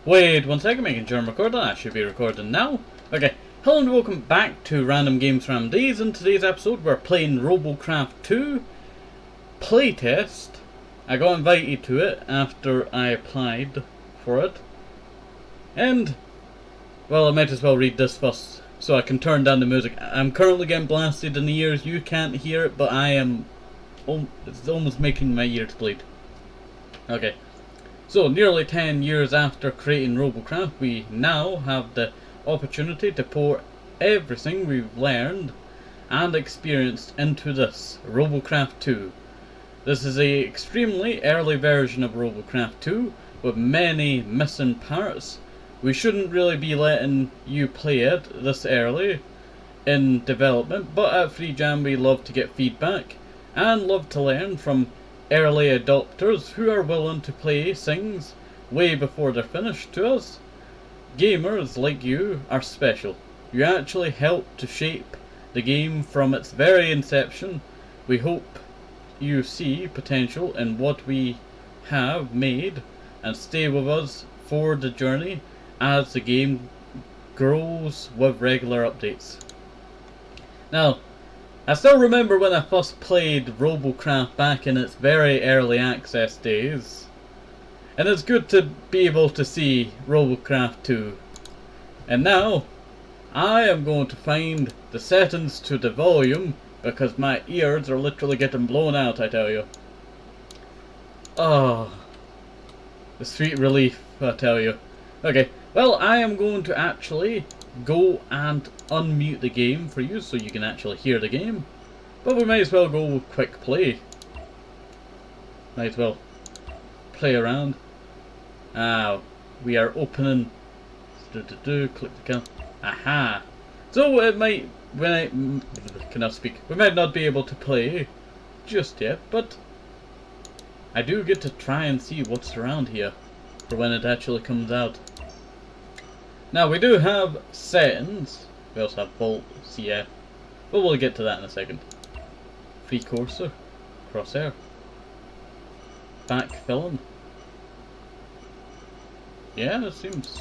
Wait 1 second, making sure I'm recording. I should be recording now. Okay, hello and welcome back to Random Games Ram Days. In today's episode we're playing Robocraft 2 Playtest. I got invited to it after I applied for it. And, well, I might as well read this first so I can turn down the music. I'm currently getting blasted in the ears. You can't hear it, but I am... it's almost making my ears bleed. Okay. So, nearly 10 years after creating Robocraft, we now have the opportunity to pour everything we've learned and experienced into this, Robocraft 2. This is a extremely early version of Robocraft 2 with many missing parts. We shouldn't really be letting you play it this early in development, but at Freejam we love to get feedback and love to learn from early adopters who are willing to play things way before they're finished. To us, gamers like you are special. You actually helped to shape the game from its very inception. We hope you see potential in what we have made and stay with us for the journey as the game grows with regular updates. Now, I still remember when I first played Robocraft back in its very early access days, and it's good to be able to see Robocraft 2. And now, I am going to find the settings to the volume because my ears are literally getting blown out, I tell you. Oh, the sweet relief, I tell you. Okay, well, I am going to actually go and unmute the game for you so you can actually hear the game. But we might as well go with quick play. Might as well play around. We are opening. Click the can. Aha! So it might, when I cannot speak, we might not be able to play just yet, but I do get to try and see what's around here for when it actually comes out. Now we do have settings. We also have Vault, CF, but we'll get to that in a second. Free cursor, crosshair, back filling. Yeah, it seems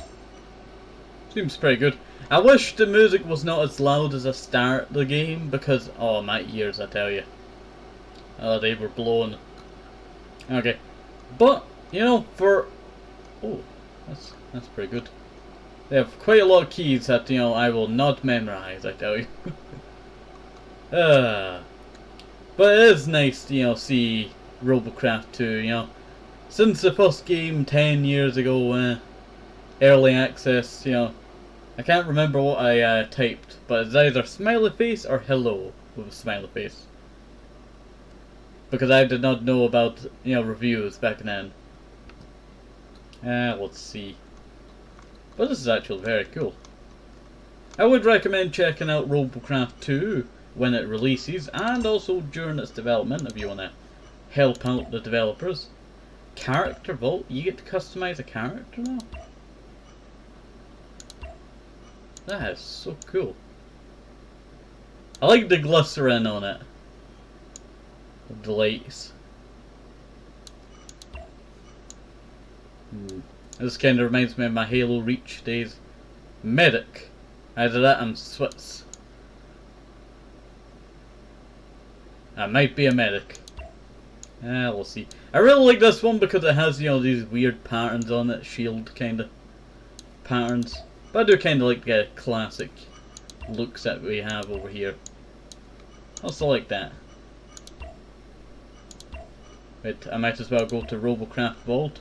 pretty good. I wish the music was not as loud as I start the game because, oh, my ears, I tell you. Oh, they were blown. Okay, but you know, for that's pretty good. They have quite a lot of keys that, you know, I will not memorize, I tell you. But it is nice to, you know, see Robocraft 2, you know. Since the first game 10 years ago, early access, you know, I can't remember what I typed, but it's either smiley face or hello with a smiley face. Because I did not know about, you know, reviews back then. Let's see. But this is actually very cool. I would recommend checking out Robocraft 2 when it releases, and also during its development if you want to help out the developers. Character Vault, you get to customize a character now? That is so cool. I like the glycerin on it. The lights. This kind of reminds me of my Halo Reach days. Medic. Either that and Swiss. I might be a medic. We'll see. I really like this one because it has, you know, these weird patterns on it. Shield kind of patterns. But I do kind of like the classic looks that we have over here. Also like that. Wait, I might as well go to Robocraft Vault.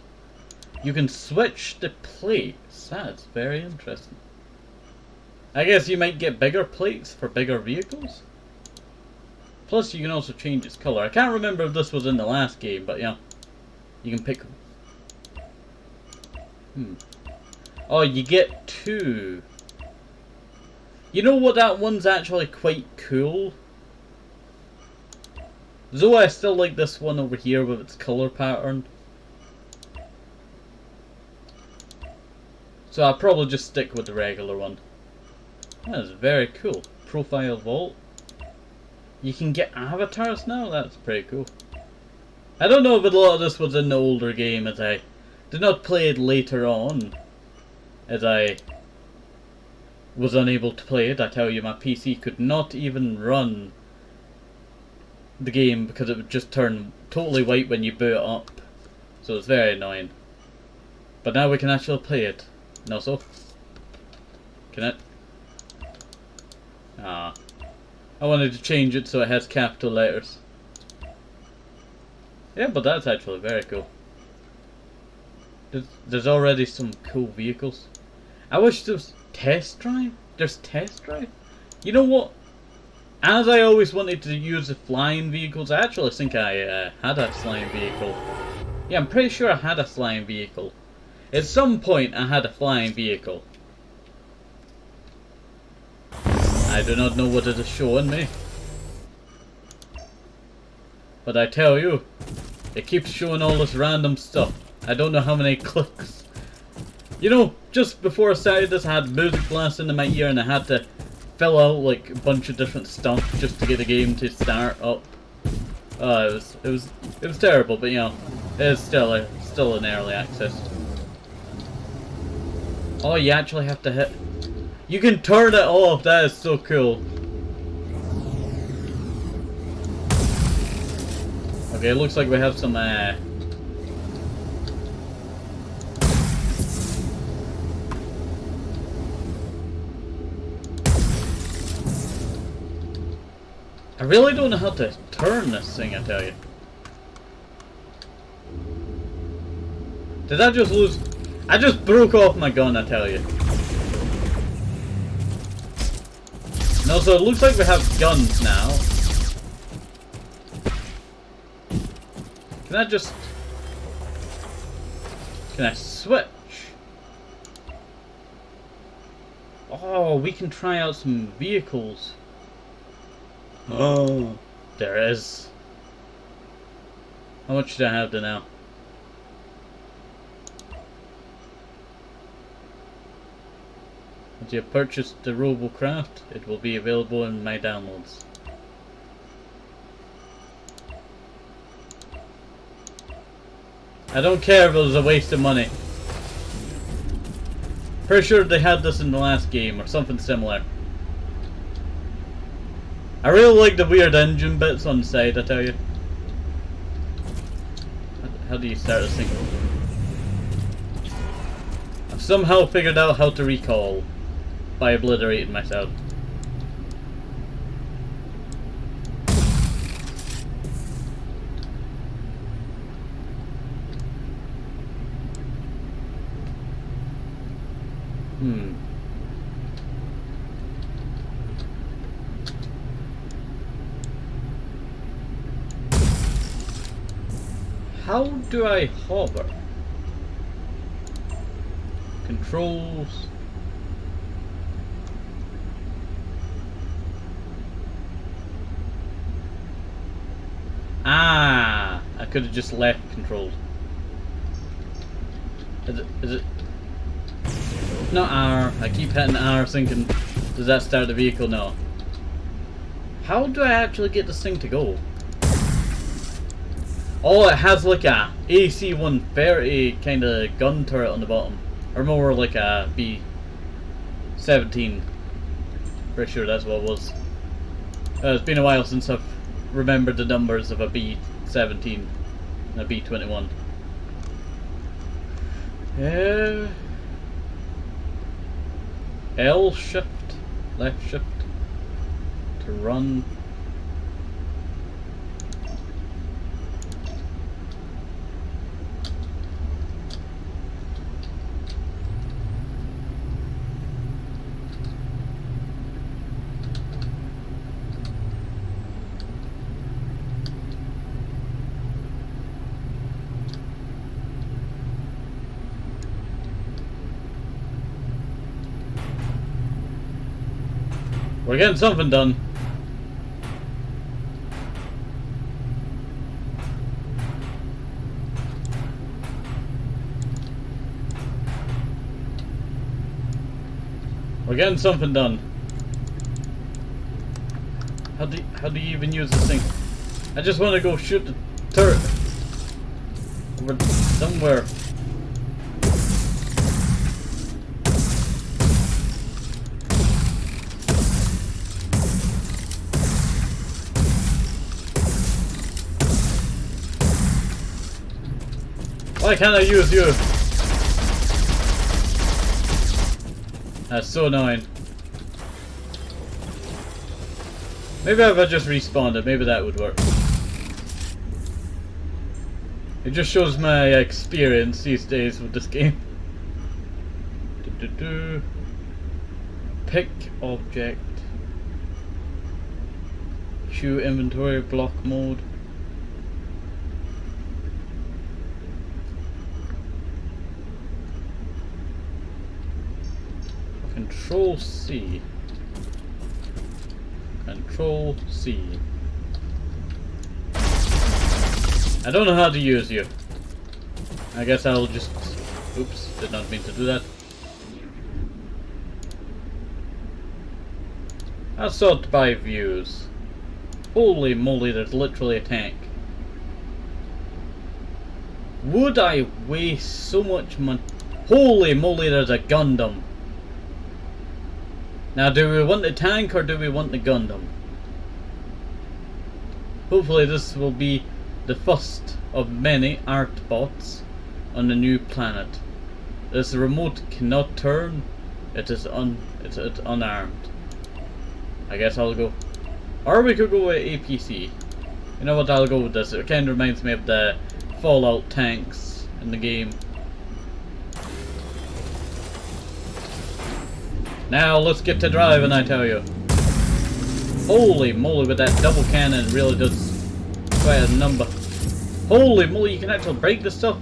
You can switch the plates. That's very interesting. I guess you might get bigger plates for bigger vehicles. Plus, you can also change its color. I can't remember if this was in the last game, but yeah, you can pick. Oh, you get two. You know what? That one's actually quite cool. Though I still like this one over here with its color pattern. So I'll probably just stick with the regular one. That is very cool. Profile Vault. You can get avatars now? That's pretty cool. I don't know if a lot of this was in the older game as I did not play it later on. as I was unable to play it. I tell you, my PC could not even run the game because it would just turn totally white when you boot it up. So it's very annoying. But now we can actually play it. No, so? Can it? Ah. I wanted to change it so it has capital letters. Yeah, but that's actually very cool. There's already some cool vehicles. I wish there was test drive. There's test drive. You know what? As I always wanted to use the flying vehicles, I actually think I had a flying vehicle. Yeah, I'm pretty sure I had a flying vehicle. At some point I had a flying vehicle. I do not know what it is showing me. But I tell you, it keeps showing all this random stuff. I don't know how many clicks. You know, just before I started this, I had music blasting in my ear and I had to fill out like a bunch of different stuff just to get the game to start up. It was terrible, but you know, it's still in early access. Oh, you actually have to hit. You can turn it off. That is so cool. Okay, it looks like we have some I really don't know how to turn this thing, I tell you. Did I just lose? I just broke off my gun, I tell you. No, so it looks like we have guns now. Can I just... Can I switch? Oh, we can try out some vehicles. Oh, there is. How much should I have to now? Once you have purchased the Robocraft, it will be available in my downloads. I don't care if it was a waste of money. Pretty sure they had this in the last game or something similar. I really like the weird engine bits on the side, I tell you. How do you start this thing? I've somehow figured out how to recall by obliterating myself. How do I hover? Controls. Ah, I could have just left controls. Is it? Not R. I keep hitting R thinking, does that start the vehicle? No. How do I actually get this thing to go? Oh, it has like a AC-130 kind of gun turret on the bottom. Or more like a B-17. Pretty sure that's what it was. It's been a while since I've remembered the numbers of a B-17 and a B-21. L shift, left shift to run. We're getting something done. We're getting something done. How do you even use this thing? I just want to go shoot the turret over somewhere. Why can't I use you? That's so annoying. Maybe if I just respawned it, maybe that would work. It just shows my experience these days with this game. Pick object. Queue inventory block mode. Control C. Control C. I don't know how to use you. I guess I'll just... Oops, did not mean to do that. I'll sort by views. Holy moly, there's literally a tank. Would I waste so much money? Holy moly, there's a Gundam. Now, do we want the tank or do we want the Gundam? Hopefully this will be the first of many art bots on the new planet. This remote cannot turn. It is unarmed. I guess I'll go. Or we could go with APC. You know what, I'll go with this. It kind of reminds me of the Fallout tanks in the game. Now let's get to driving, I tell you. Holy moly, with that double cannon really does quite a number. Holy moly, you can actually break this stuff.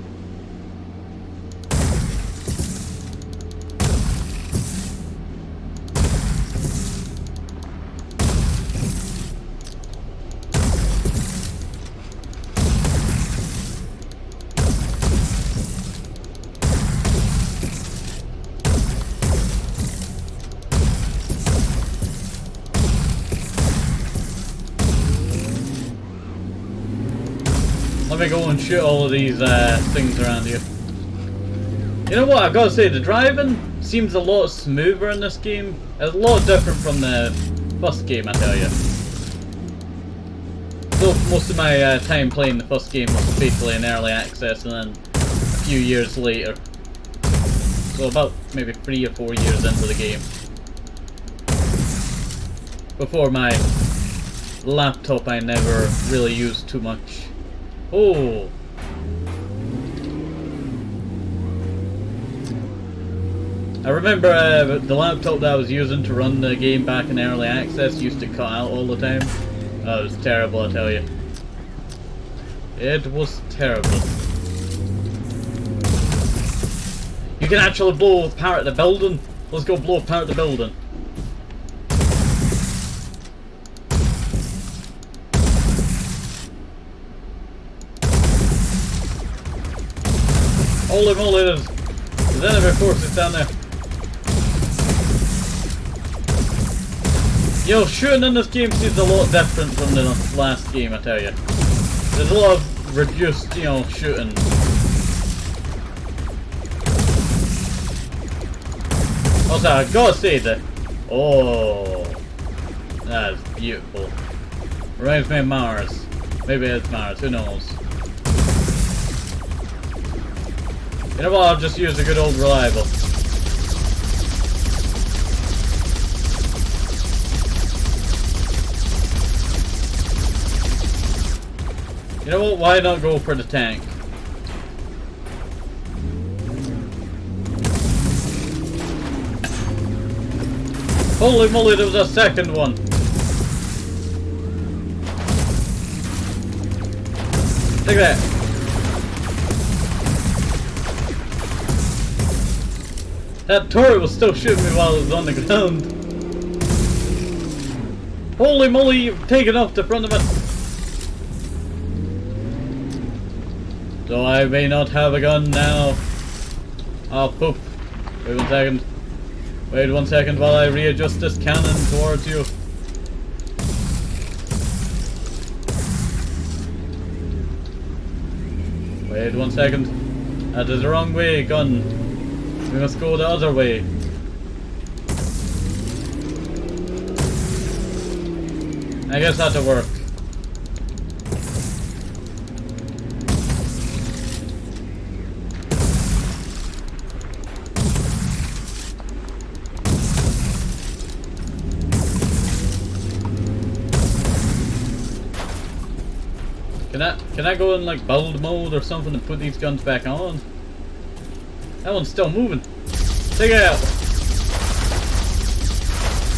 Let me go and shoot all of these things around here. You know what, I've got to say, the driving seems a lot smoother in this game. It's a lot different from the first game, I tell you. So most of my time playing the first game was basically in early access and then a few years later. So about maybe 3 or 4 years into the game. Before my laptop I never really used too much. Oh! I remember the laptop that I was using to run the game back in early access used to cut out all the time. Oh, it was terrible, I tell you. It was terrible. You can actually blow apart the building. Let's go blow apart the building. Holy moly, there's enemy forces down there. You know, shooting in this game seems a lot different from the last game, I tell you. There's a lot of reduced, you know, shooting. Also, I gotta say that. Oh, that is beautiful. Reminds me of Mars. Maybe it's Mars, who knows. You know what, I'll just use a good old reliable. You know what, why not go for the tank? Holy moly, there was a second one! Look at that! That turret was still shooting me while I was on the ground. Holy moly, you've taken off the front of it. So I may not have a gun now. Oh, poop. Wait 1 second. Wait 1 second while I readjust this cannon towards you. Wait 1 second. That is the wrong way, gun. We must go the other way. I guess that'll work. Can I go in like build mode or something and put these guns back on? That one's still moving. Take it out.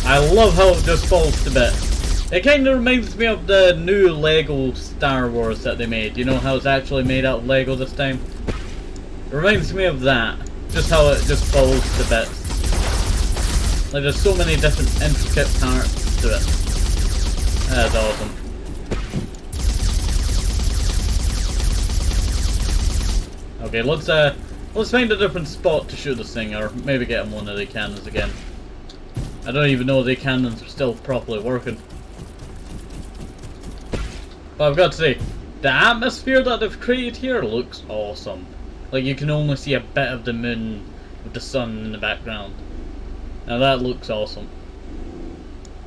I love how it just falls to bits. It kind of reminds me of the new Lego Star Wars that they made. You know how it's actually made out of Lego this time? It reminds me of that. Just how it just falls to bits. Like there's so many different intricate parts to it. That's awesome. Okay, let's find a different spot to shoot this thing, or maybe get him one of the cannons again. I don't even know if the cannons are still properly working. But I've got to say, the atmosphere that they've created here looks awesome. Like you can only see a bit of the moon with the sun in the background. Now that looks awesome.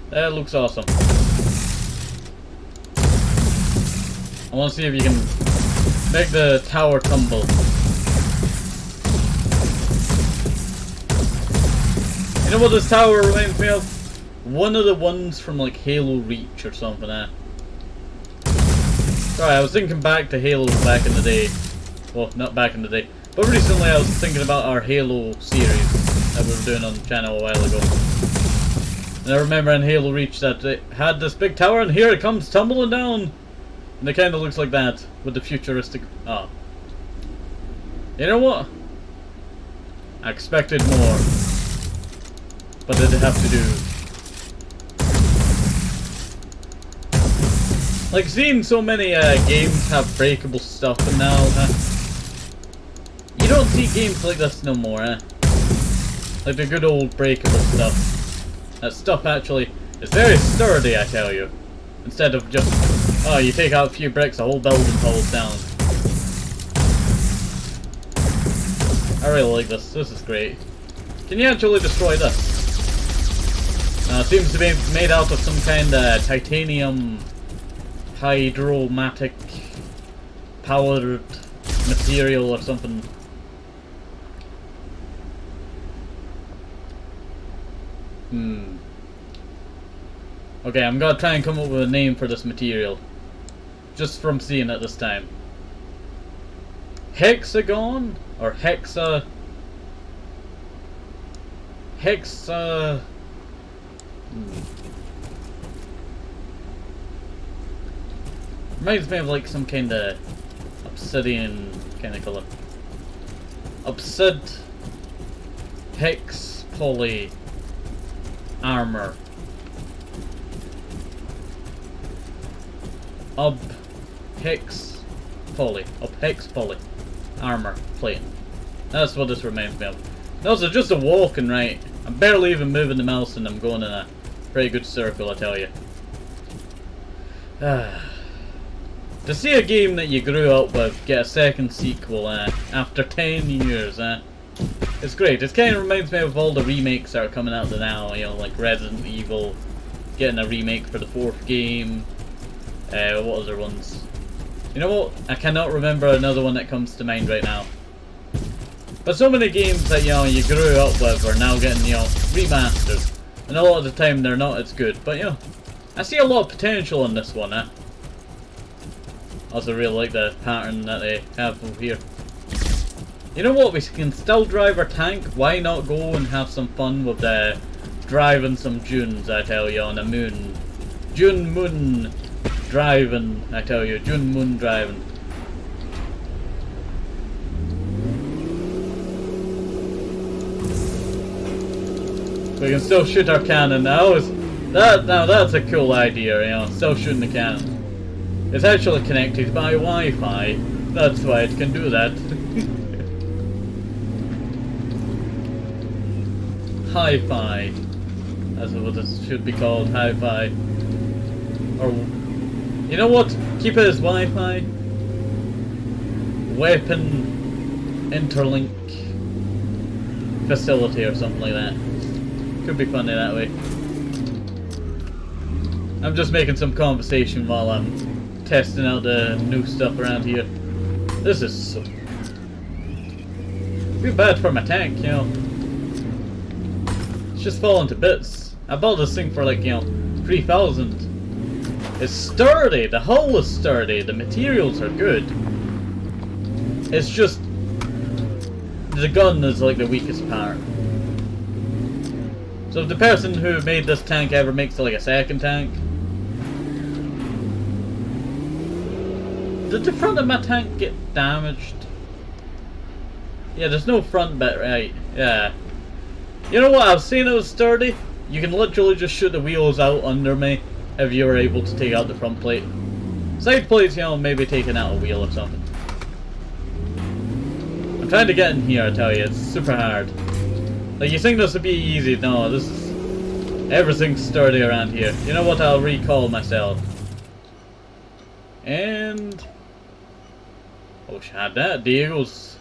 That looks awesome. I want to see if you can make the tower tumble. You know what this tower reminds me of? One of the ones from like Halo Reach or something, Sorry, I was thinking back to Halo back in the day. Well, not back in the day. But recently I was thinking about our Halo series that we were doing on the channel a while ago. And I remember in Halo Reach that it had this big tower and here it comes tumbling down. And it kind of looks like that with the futuristic... Oh. You know what? I expected more. But did it have to do? Like seeing so many games have breakable stuff and now, you don't see games like this no more, Like the good old breakable stuff. That stuff actually is very sturdy, I tell you. Instead of just, oh, you take out a few bricks, the whole building falls down. I really like this. This is great. Can you actually destroy this? It seems to be made out of some kind of titanium hydromatic powered material or something. Okay, I'm gonna try and come up with a name for this material. Just from seeing it this time. Hexagon? Or hexa... Reminds me of like some kind of obsidian kind of color. Obsid Hex Poly Armor. Hex Poly Armor Plate. That's what this reminds me of. Also, just a walking, right? I'm barely even moving the mouse and I'm going in a pretty good circle, I tell you. To see a game that you grew up with get a second sequel after 10 years, it's great. It kind of reminds me of all the remakes that are coming out now, you know, like Resident Evil getting a remake for the 4th game. What other ones? You know what? I cannot remember another one that comes to mind right now. But so many games that, you know, you grew up with are now getting, you know, remastered. And a lot of the time they're not as good. But, you know, I see a lot of potential in this one, Also really like the pattern that they have over here. You know what? We can still drive our tank. Why not go and have some fun with driving some dunes, I tell you, on the moon. June moon driving, I tell you. June moon driving. We can still shoot our cannon now. Now that's a cool idea, you know, still shooting the cannon. It's actually connected by Wi-Fi. That's why it can do that. Hi-Fi. That's what it should be called, Hi-Fi. Or, you know what? Keep it as Wi-Fi. Weapon interlink facility or something like that. Could be funny that way. I'm just making some conversation while I'm testing out the new stuff around here. This is so... Too bad for my tank, you know. It's just falling to bits. I bought this thing for like, you know, 3,000. It's sturdy, the hull is sturdy, the materials are good. It's just the gun is like the weakest part. So if the person who made this tank ever makes like a second tank. Did the front of my tank get damaged? Yeah, there's no front bit, right? Yeah. You know what, I've seen it was sturdy. You can literally just shoot the wheels out under me if you were able to take out the front plate. Side plates, you know, maybe taking out a wheel or something. I'm trying to get in here, I tell you, it's super hard. Like, you think this would be easy? No, this is... everything's sturdy around here. You know what, I'll recall myself. And... oh, she had that. Diego's...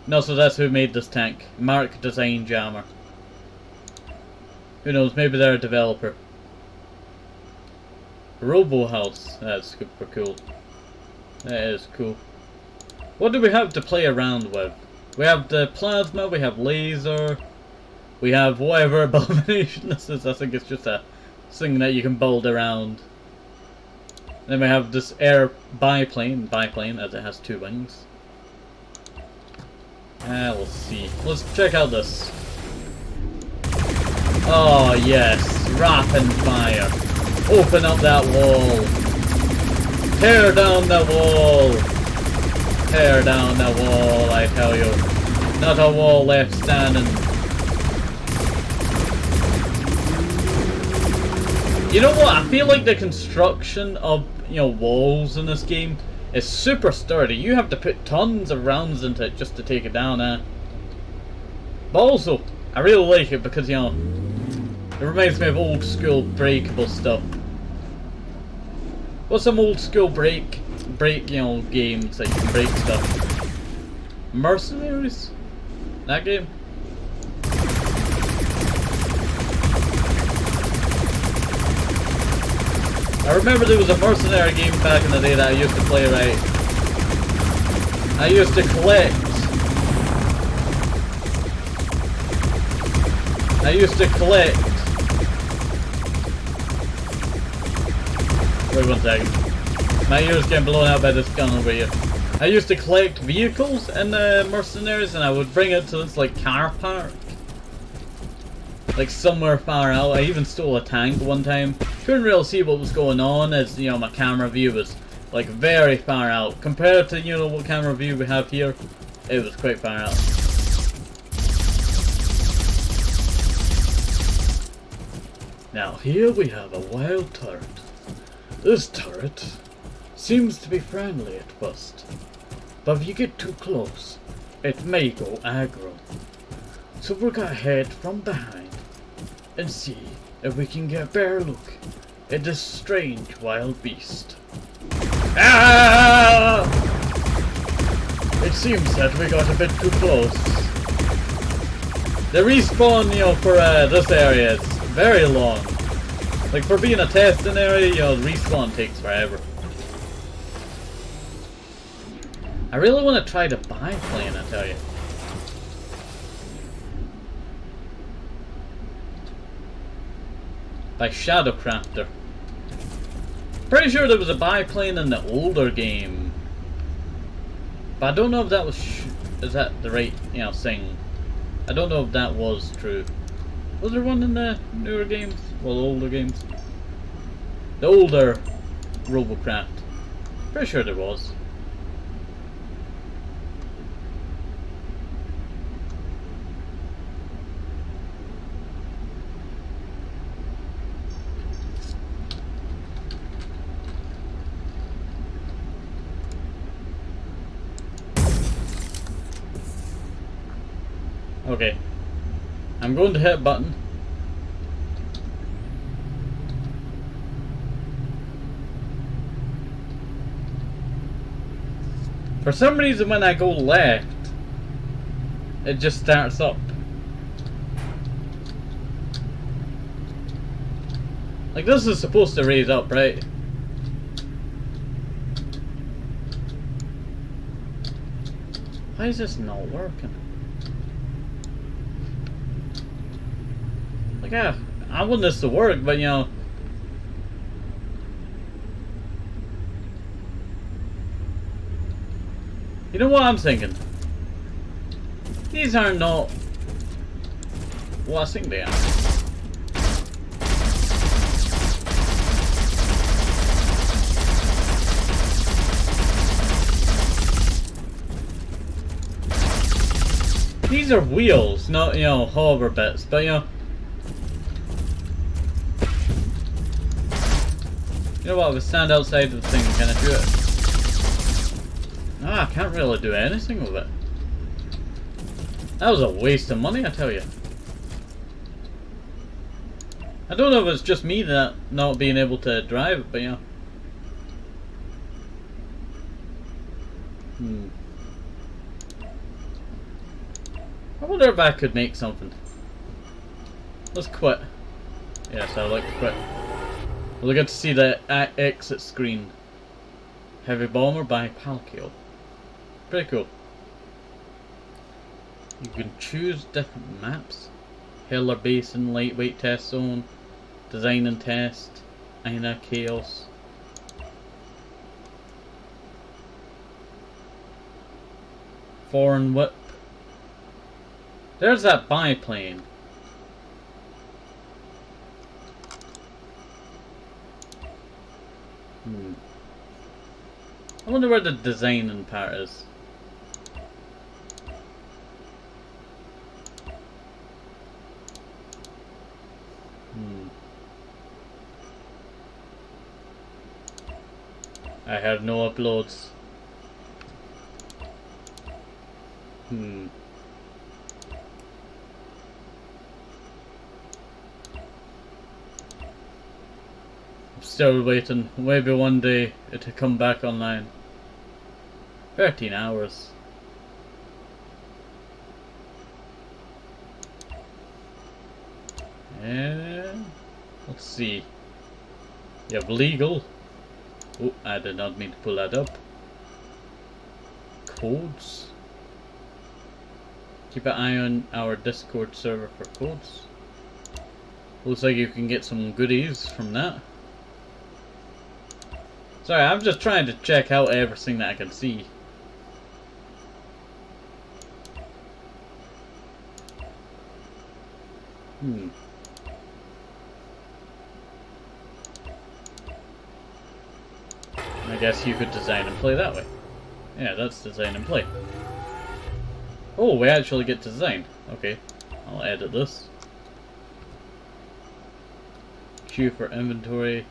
no, so that's who made this tank. Mark Design Jammer. Who knows, maybe they're a developer. Robo House. That's super cool. That is cool. What do we have to play around with? We have the plasma, we have laser, we have whatever abomination this is. I think it's just a thing that you can build around. Then we have this air biplane as it has 2 wings. Let's see. Let's check out this. Oh yes, rapid fire. Open up that wall. Tear down the wall. Tear down the wall, I tell you. Not a wall left standing. You know what? I feel like the construction of, you know, walls in this game is super sturdy. You have to put tons of rounds into it just to take it down, But also, I really like it because, you know, it reminds me of old school breakable stuff. What's some old school break, you know, games that you can break stuff? Mercenaries? That game? I remember there was a mercenary game back in the day that I used to play, right? I used to collect. Wait 1 second. My ears getting blown out by this gun over here. I used to collect vehicles in the mercenaries and I would bring it to this like car park. Like somewhere far out. I even stole a tank one time. Couldn't really see what was going on as, you know, my camera view was like very far out. Compared to, you know, what camera view we have here, it was quite far out. Now here we have a wild turret. This turret seems to be friendly at first, but if you get too close, it may go aggro. So we're gonna head from behind and see if we can get a better look at this strange wild beast. Ah! It seems that we got a bit too close. The respawn, you know, for this area is very long. Like, for being a testing area, you know, the respawn takes forever. I really want to try the biplane, I tell you. By Shadowcrafter. Pretty sure there was a biplane in the older game. But I don't know if that was... is that the right, you know, thing? I don't know if that was true. Was there one in the newer games? Well, older games. The older Robocraft. Pretty sure there was. Okay. I'm going to hit a button. For some reason when I go left, it just starts up. Like, this is supposed to raise up, right? Why is this not working? Like, I want this to work, but you know, You know what I'm thinking? These are not what I think they are. These are wheels, not, you know, hover bits, but you know. You know what, if I stand outside of the thing, can I do it? Ah, I can't really do anything with it. That was a waste of money, I tell you. I don't know if it's just me that not being able to drive it, but you know. I wonder if I could make something. Let's quit. Yes, I like to quit. We'll get to see the exit screen. Heavy Bomber by Palkio. Pretty cool. You can choose different maps. Hiller Basin, Lightweight Test Zone, Design and Test, Ina Chaos. Foreign Whip. There's that biplane. I wonder where the designing part is. I have no uploads. Still waiting. Maybe one day it'll come back online. 13 hours. And let's see. You have legal. Oh, I did not mean to pull that up. Codes. Keep an eye on our Discord server for codes. Looks like you can get some goodies from that. Sorry, I'm just trying to check out everything that I can see. I guess you could design and play that way. Yeah, that's design and play. Oh, we actually get to design. Okay, I'll edit this. Q for inventory.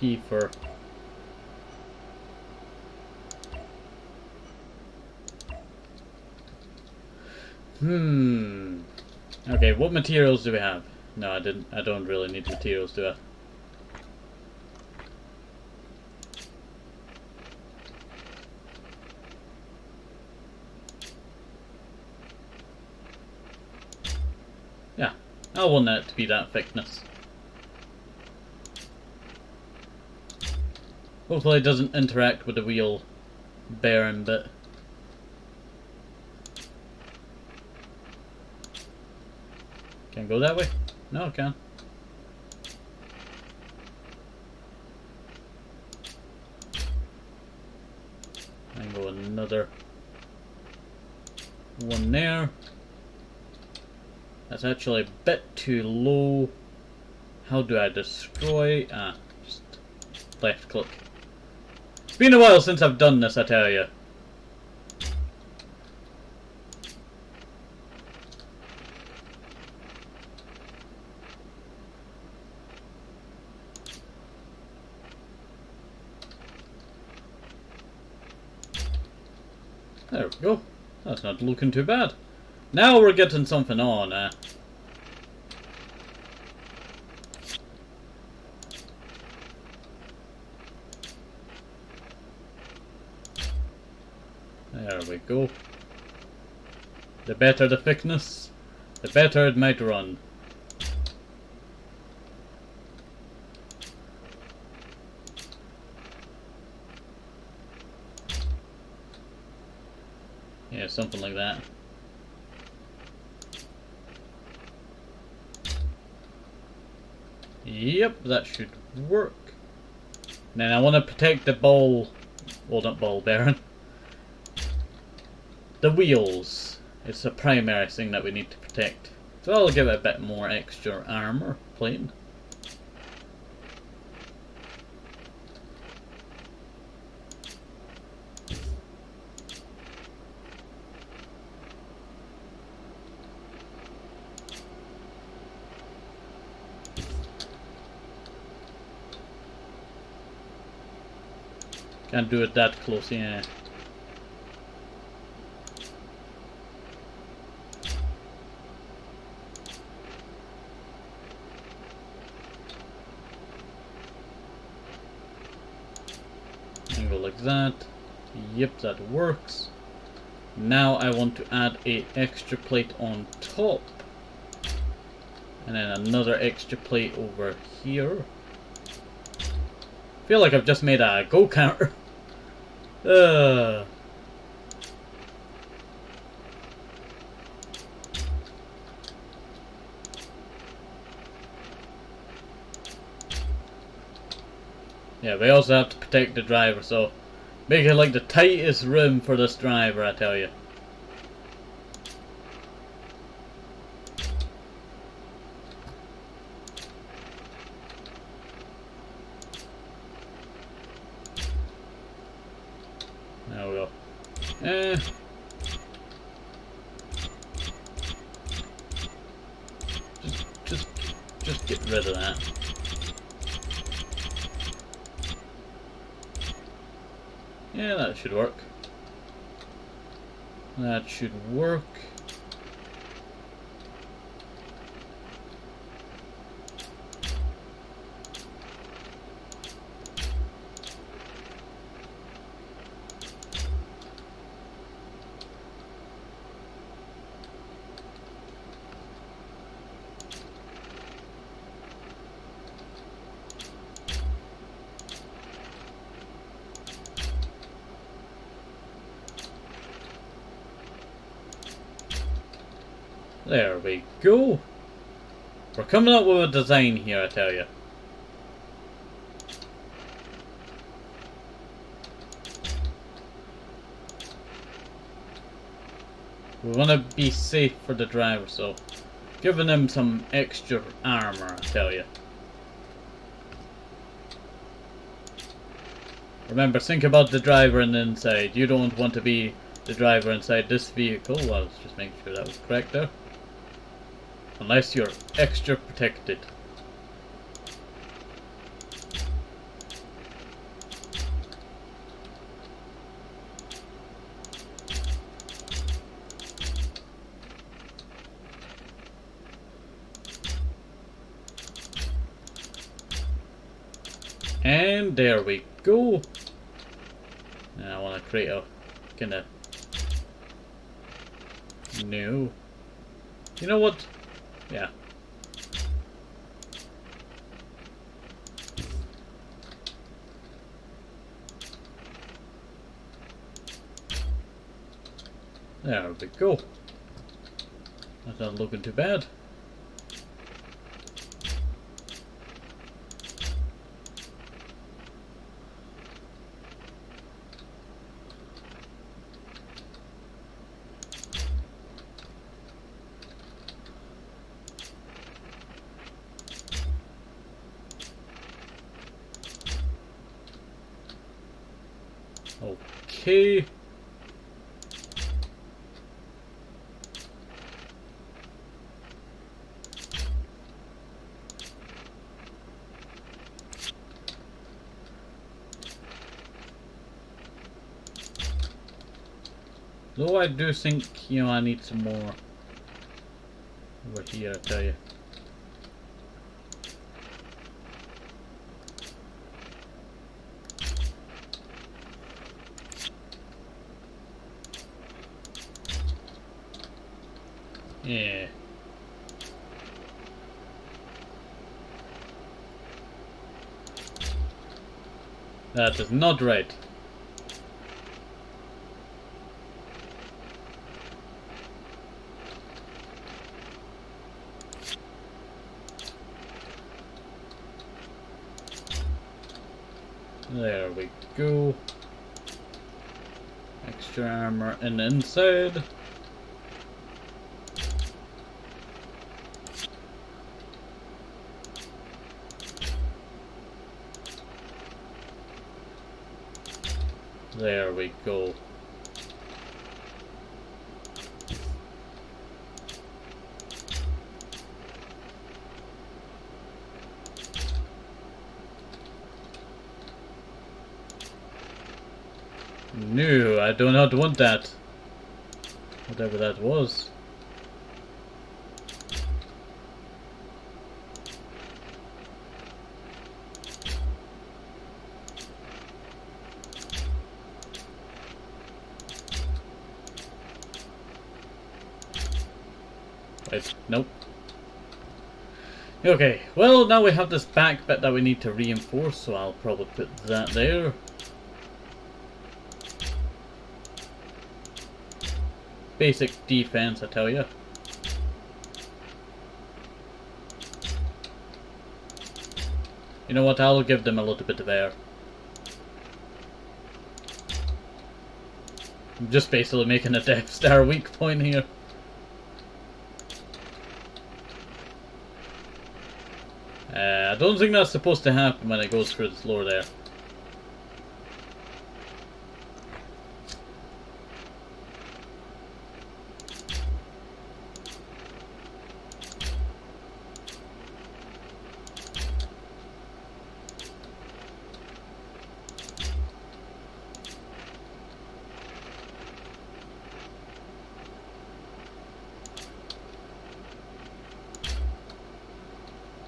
P for okay, what materials do we have? No, I don't really need materials, do I? Yeah, I want that to be that thickness. Hopefully it doesn't interact with the wheel bearing bit. Can I go that way? No, I can. And go another one there. That's actually a bit too low. How do I destroy? Ah, just left click. It's been a while since I've done this, I tell you. There we go. That's not looking too bad. Now we're getting something on. There we go. The better the thickness, the better it might run. Yeah, something like that. Yep, that should work. Then I want to protect the ball, well not ball bearing, the wheels. It's the primary thing that we need to protect. So I'll give it a bit more extra armor plating. Can't do it that close, yeah. And go like that. Yep, that works. Now I want to add a extra plate on top. And then another extra plate over here. I feel like I've just made a go counter. Yeah, we also have to protect the driver, so make it like the tightest room for this driver, I tell you. There we go. Just get rid of that. Yeah, that should work. That should work. There we go. We're coming up with a design here, I tell you. We want to be safe for the driver, so giving him some extra armor, I tell you. Remember, think about the driver on the inside. You don't want to be the driver inside this vehicle. Well, let's just make sure that was correct there. Unless you're extra protected. And there we go. Now I want to create a kind of... No. You know what? Yeah. There we go. That's not looking too bad. Okay. Though I do think, you know, I need some more over here, I tell you. Yeah. That is not right. There we go. Extra armor in the inside. There we go. No, I do not want that. Whatever that was. Wait, nope. Okay, well now we have this back bit that we need to reinforce, so I'll probably put that there. Basic defense, I tell you. You know what, I'll give them a little bit of air. I'm just basically making a Death Star weak point here. I don't think that's supposed to happen when it goes through the floor there.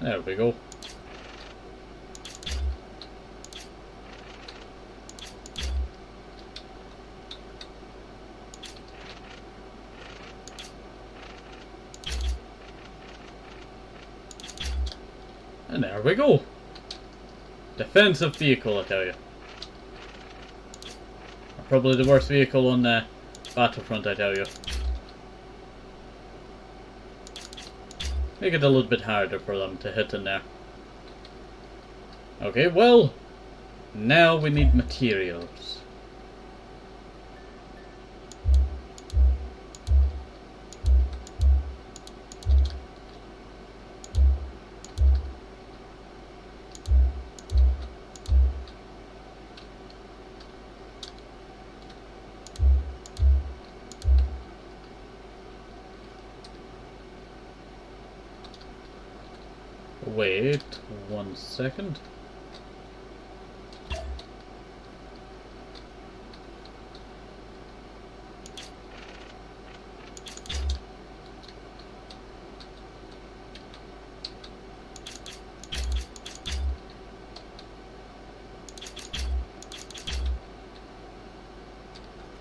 There we go. And there we go. Defensive vehicle, I tell you. Probably the worst vehicle on the battlefront, I tell you. Make it a little bit harder for them to hit in there. Okay, well, now we need materials. Wait 1 second.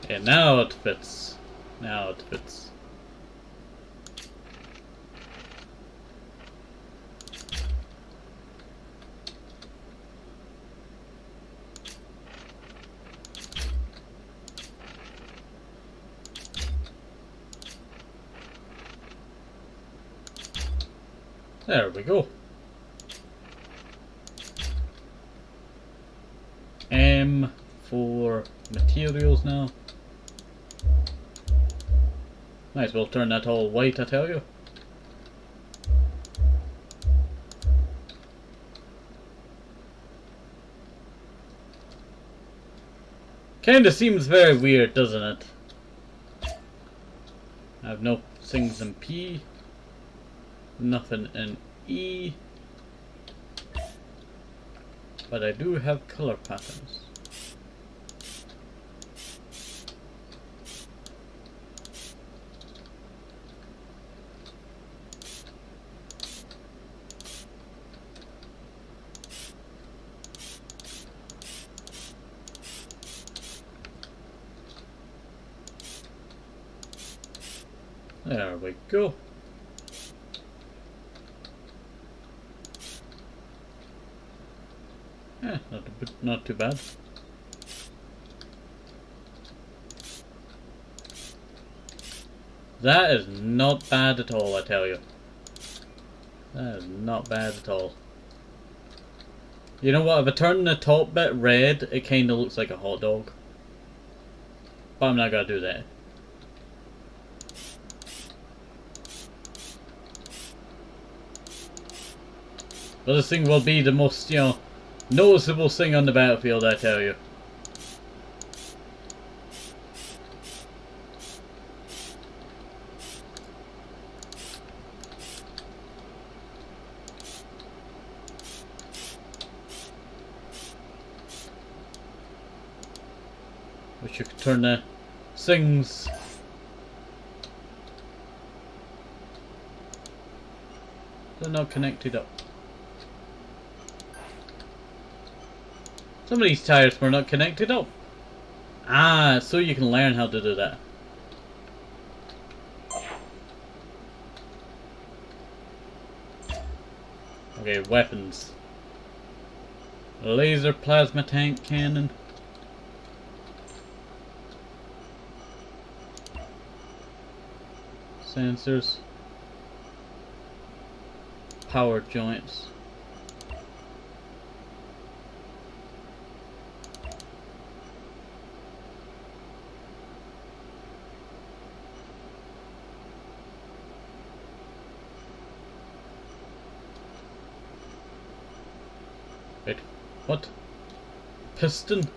Okay, now it fits. Now it fits. There we go. M for materials now. Might as well turn that all white, I tell you. Kinda seems very weird, doesn't it? I have no things in P. Nothing in E, but I do have color patterns. There we go. Yeah, not too bad. That is not bad at all, I tell you. That is not bad at all. You know what, if I turn the top bit red, it kinda looks like a hot dog. But I'm not gonna do that. But this thing will be the most, you know, noticeable thing on the battlefield, I tell you. Wish you could turn the things. They're not connected up. Some of these tires were not connected up. Ah, so you can learn how to do that. Okay, weapons. Laser plasma tank cannon. Sensors. Power joints. Wait, what? Piston?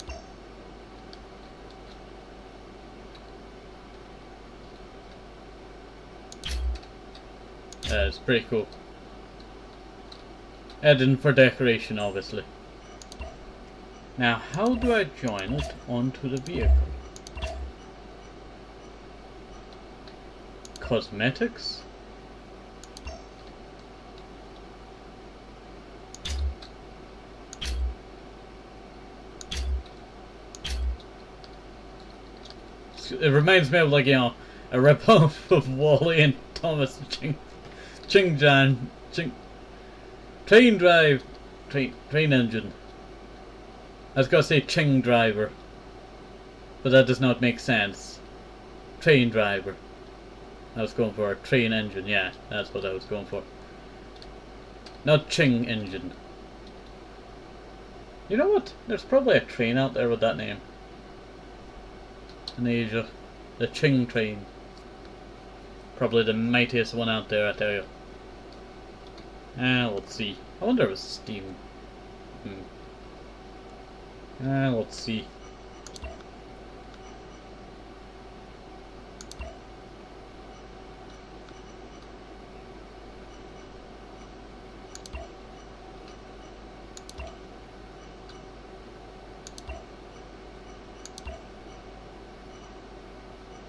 It's pretty cool. Added for decoration, obviously. Now, how do I join it onto the vehicle? Cosmetics? It reminds me of, like, you know, a rip-off of Wally and Thomas Ching Train drive, train engine. I was gonna say Ching driver, but that does not make sense. Train driver. I was going for a train engine, yeah, that's what I was going for. Not Ching engine. You know what? There's probably a train out there with that name. In Asia. The Ching train. Probably the mightiest one out there, I tell you. Let's see. I wonder if it's steam. Let's see.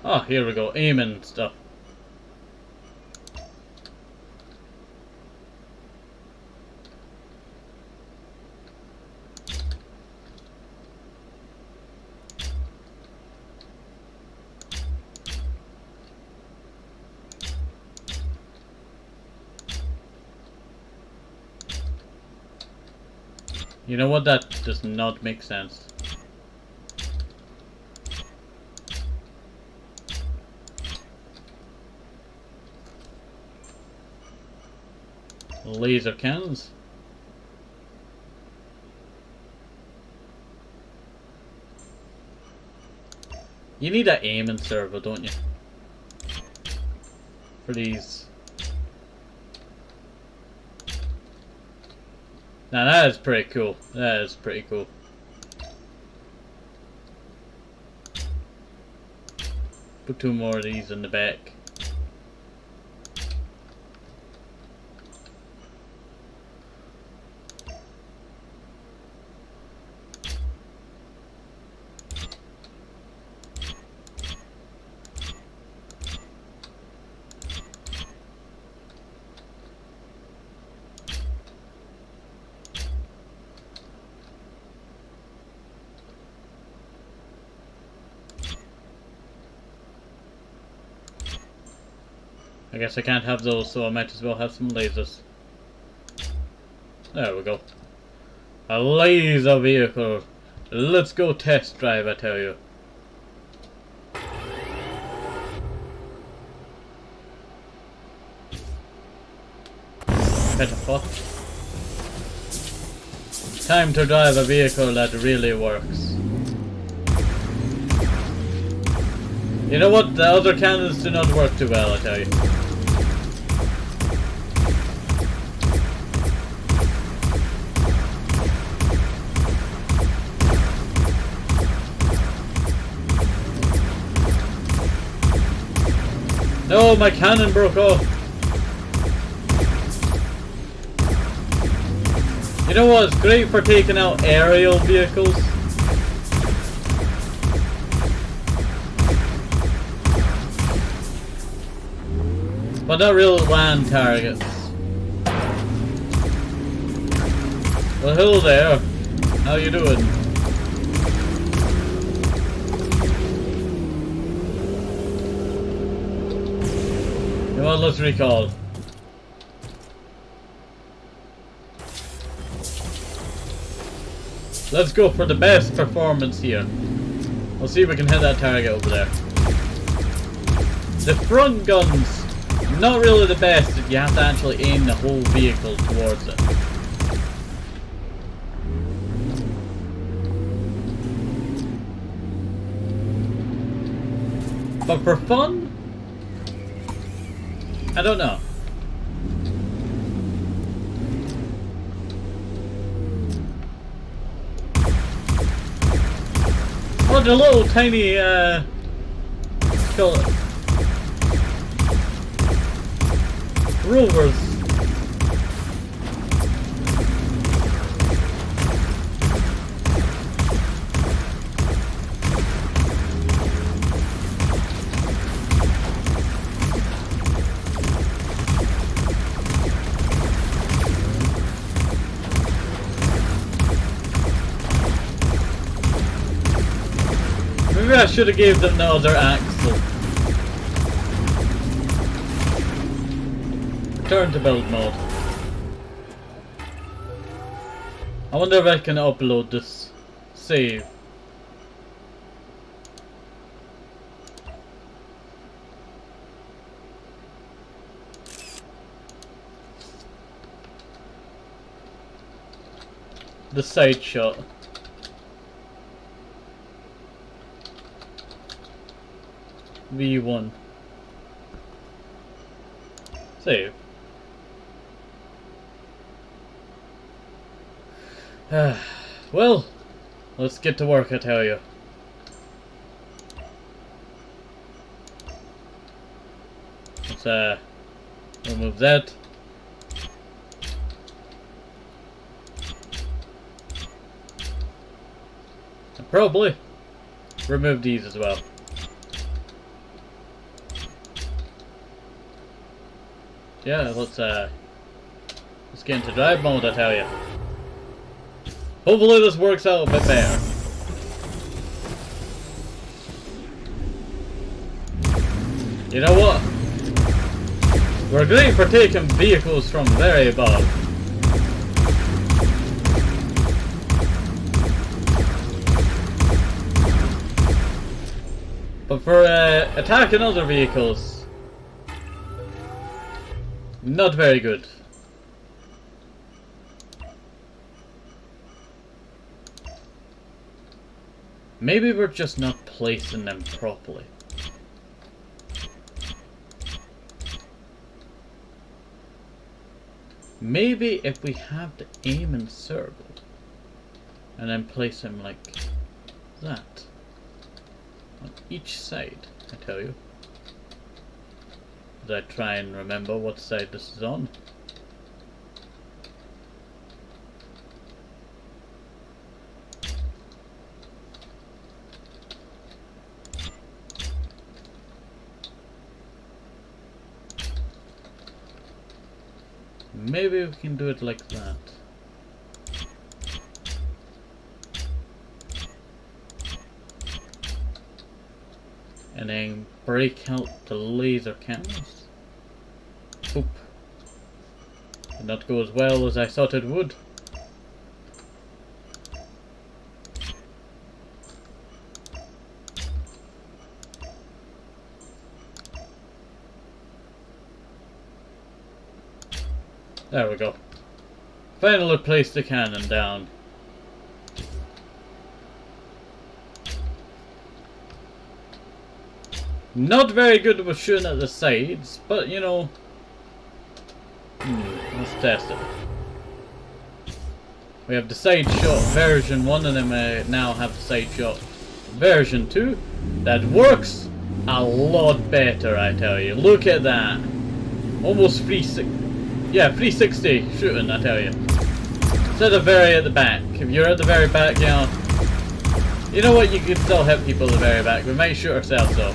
Oh, here we go. Aim and stuff. You know what? That does not make sense. Laser cannons. You need an aiming servo, don't you? For these. Now that is pretty cool. That is pretty cool. Put two more of these in the back. I guess I can't have those, so I might as well have some lasers. There we go. A laser vehicle. Let's go test drive, I tell you. Petafort. Time to drive a vehicle that really works. You know what? The other cannons do not work too well, I tell you. No, my cannon broke off. You know what? It's great for taking out aerial vehicles. But not real land targets. Well, hello there. How you doing? You know what? Let's recall. Let's go for the best performance here. We'll see if we can hit that target over there. The front guns, not really the best if you have to actually aim the whole vehicle towards it. But for fun, I don't know. Oh, the little tiny, call it rovers. Maybe I should have gave them the other axle. Return to build mode. I wonder if I can upload this save. The side shot. V1. Save. Well, let's get to work, I tell you. Let's remove that. And probably remove these as well. Yeah, let's get into drive mode, I tell you. Hopefully this works out a bit better. You know what? We're great for taking vehicles from very above. But for attacking other vehicles, not very good. Maybe we're just not placing them properly. Maybe if we have the aim and circle and then place them like that on each side, I tell you. As I try and remember what side this is on. Maybe we can do it like that. And then break out the laser cannons. Oop. Did not go as well as I thought it would. There we go. Finally placed the cannon down. Not very good with shooting at the sides, but you know. Let's test it. We have the side shot version 1 and then we now have the side shot version 2. That works a lot better, I tell you. Look at that. Almost 360 shooting, I tell you. Instead of very at the back. If you're at the very back, you know what, you can still hit people at the very back. We might shoot ourselves though.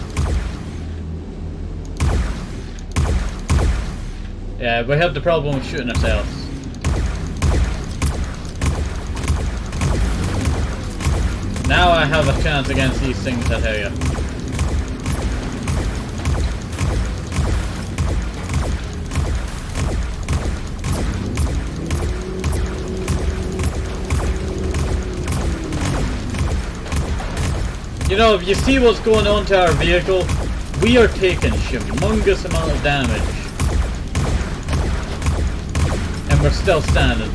Yeah, we have the problem with shooting ourselves. Now I have a chance against these things, I tell you. You know, if you see what's going on to our vehicle, we are taking humongous amount of damage. And we're still standing.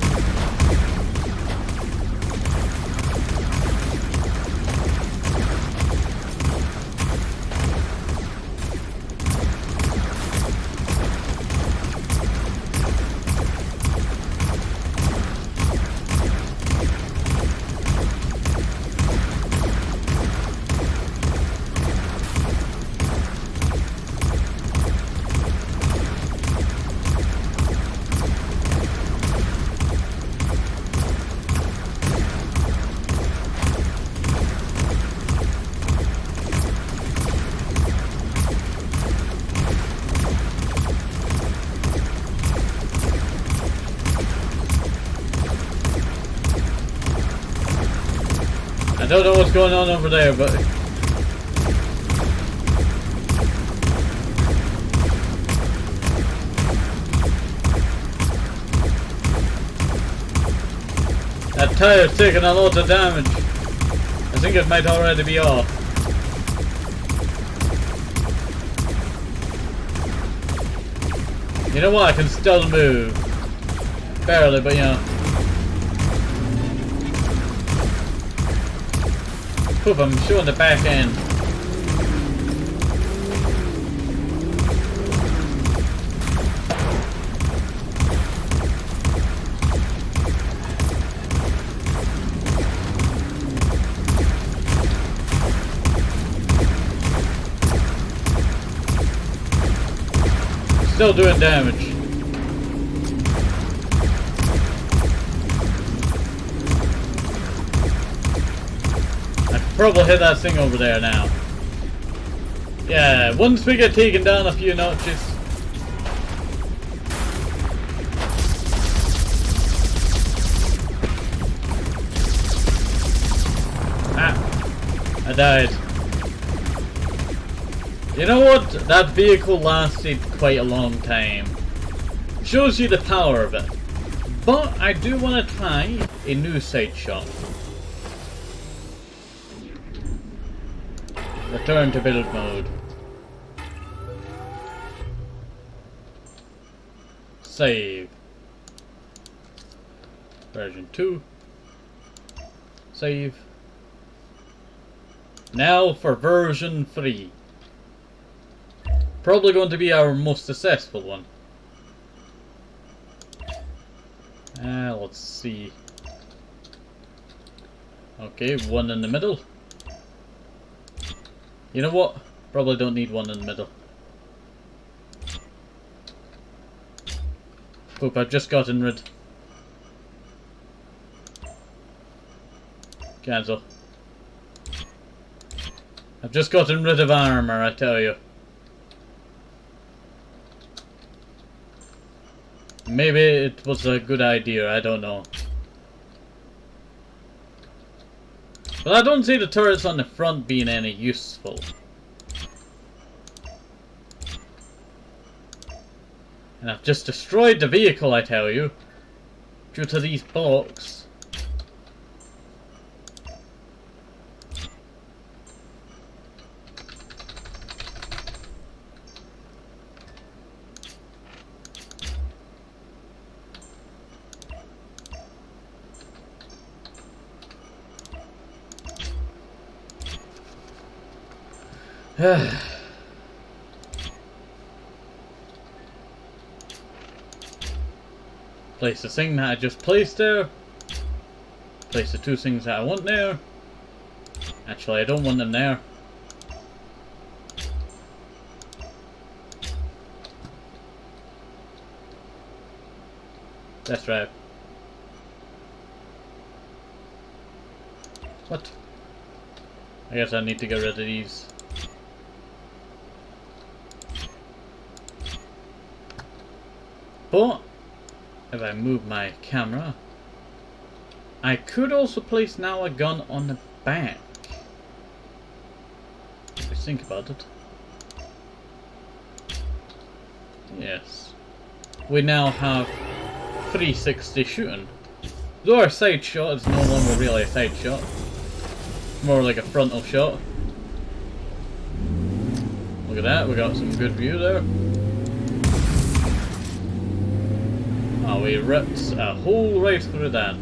I don't know what's going on over there, but that tire's taking a lot of damage. I think it might already be off. You know what? I can still move. Barely, but you know. Poof, I'm showing the back end. Still doing damage. Probably hit that thing over there now. Yeah, once we get taken down a few notches. Ah, I died. You know what? That vehicle lasted quite a long time. Shows you the power of it. But I do want to try a new side shot. Return to build mode. Save. Version 2. Save. Now for version 3. Probably going to be our most successful one. Let's see. Okay, one in the middle. You know what? Probably don't need one in the middle. Poop, I've just gotten rid. Cancel. I've just gotten rid of armor, I tell you. Maybe it was a good idea, I don't know. But I don't see the turrets on the front being any useful. And I've just destroyed the vehicle, I tell you. Due to these blocks. Place the thing that I just placed there. Place the two things that I want there. Actually, I don't want them there. That's right. What? I guess I need to get rid of these. But if I move my camera, I could also place now a gun on the back. If we think about it. Yes. We now have 360 shooting. Though our side shot is no longer really a side shot. More like a frontal shot. Look at that, we got some good view there. Oh, we ripped a hole right through that.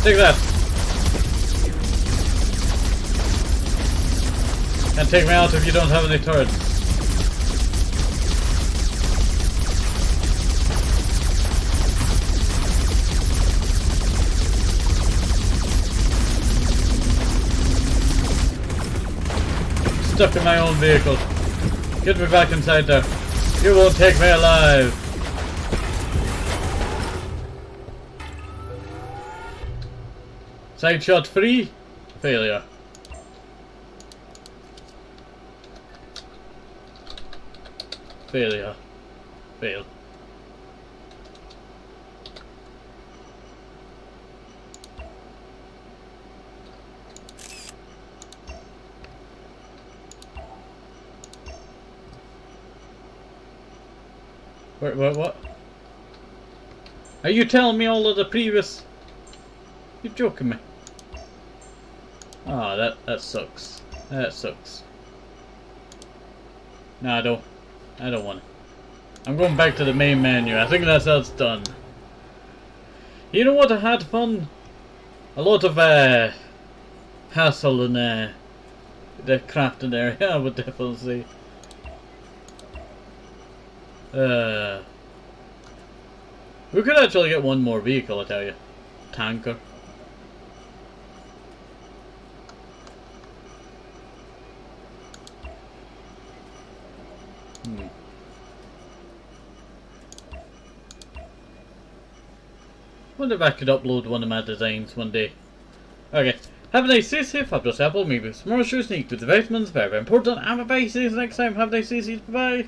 Take that. Can't take me out if you don't have any turrets. Stuck in my own vehicle. Get me back inside there. You won't take me alive. Side shot 3, failure. Failure. Fail. What? Are you telling me all of the previous? You're joking me. Oh, that sucks. That sucks. No, I don't want it. I'm going back to the main menu. I think that's how it's done. You know what? I had fun. A lot of hassle in the crafting area, I would definitely say. We could actually get one more vehicle, I tell you. Tanker. Wonder if I could upload one of my designs one day. Okay. Have a nice day, safe, have just apple, maybe some more shoes, sneak with the vitamins, very important. Have a bye, see you next time, have a nice day, bye.